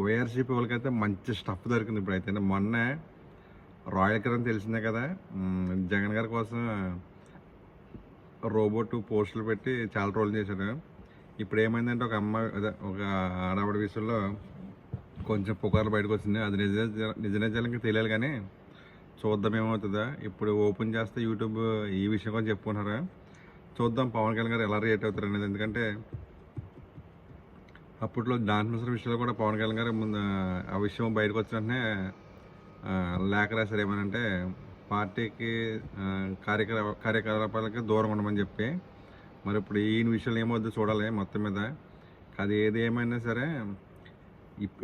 వైఆర్సీపీ వాళ్ళకైతే మంచి స్టఫ్ దొరికింది ఇప్పుడైతే. మొన్నే రాయల్ కిరణ్ తెలిసిందే కదా, జగన్ గారి కోసం రోబోట్ పోస్టులు పెట్టి చాలా ట్రోల్ చేశాడు. ఇప్పుడు ఏమైందంటే ఒక అమ్మాయి అదే ఒక ఆడవాడి విషయంలో కొంచెం పుకార్లు బయటకు వచ్చింది. అది నిజానికి తెలియాలి కానీ చూద్దాం ఏమవుతుందా. ఇప్పుడు ఓపెన్ చేస్తే యూట్యూబ్ ఈ విషయం కూడా చెప్పుకుంటున్నారు. చూద్దాం పవన్ కళ్యాణ్ గారు ఎలా రియాక్ట్ అవుతారు అనేది. ఎందుకంటే అప్పట్లో డాన్స్ మాస్టర్ విషయంలో కూడా పవన్ కళ్యాణ్ గారు ముందు ఆ విషయం బయటకు వచ్చిన వెంటనే లేఖ రాశారు ఏమనంటే పార్టీకి కార్యకలాపాలకి దూరం ఉండమని చెప్పి. మరి ఇప్పుడు ఈయన విషయాలు ఏమవుద్దో చూడాలి మొత్తం మీద. అది ఏది ఏమైనా సరే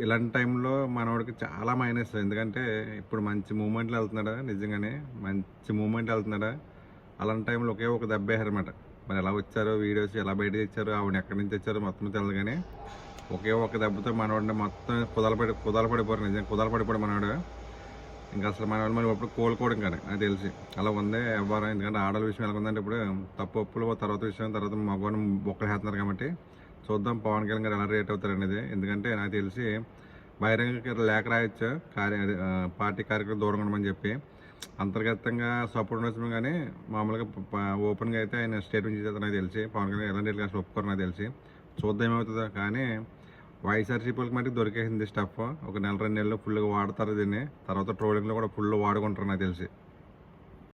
ఇలాంటి టైంలో మనవాడికి చాలా మైనస్. ఎందుకంటే ఇప్పుడు మంచి మూమెంట్లో వెళ్తున్నాడా, నిజంగానే మంచి మూమెంట్లో వెళ్తున్నాడా. అలాంటి టైంలో ఒకే ఒక దెబ్బ వేసారనమాట. మరి ఎలా వచ్చారో వీడియోస్ ఎలా బయట తెచ్చారో ఆవిడ ఎక్కడి నుంచి తెచ్చారో మొత్తం తెలియదు కానీ ఒకే ఒక దెబ్బతో మనవాడిని మొత్తం కుదాల పడిపోరు. నిజంగా కుదాల పడిపోయాడు మనవాడు. ఇంకా అసలు మనవాడు మరి ఇప్పుడు కోలుకోవడం కానీ నాకు తెలిసి అలా ఉందే ఎవరు. ఎందుకంటే ఆడల విషయం ఎలా ఉందంటే ఇప్పుడు తప్పు ఒప్పులు తర్వాత విషయం తర్వాత మగవాడిని బొక్కలు వేస్తున్నారు కాబట్టి చూద్దాం పవన్ కళ్యాణ్ గారు ఎలా రియాక్ట్ అవుతారు అనేది. ఎందుకంటే నాకు తెలిసి బహిరంగ లేఖ రాయొచ్చు పార్టీ కార్యక్రమం దూరంగా ఉండమని చెప్పి. అంతర్గతంగా సపోర్ట్ ఉండొచ్చు కానీ మామూలుగా ఓపెన్గా అయితే ఆయన స్టేట్మెంట్ చేస్తారు నాకు తెలిసి. పవన్ కళ్యాణ్ ఎలాంటి అసలు ఒప్పుకోరు నాకు తెలిసి. చూద్దాం ఏమవుతుందో. కానీ వైఎస్ఆర్సీపీకి మటుకు దొరికేసింది స్టఫ్. ఒక నెల 2 నెలలు ఫుల్గా వాడతారు దీన్ని. తర్వాత ట్రోలింగ్లో కూడా ఫుల్ వాడుకుంటారు నాకు తెలిసి.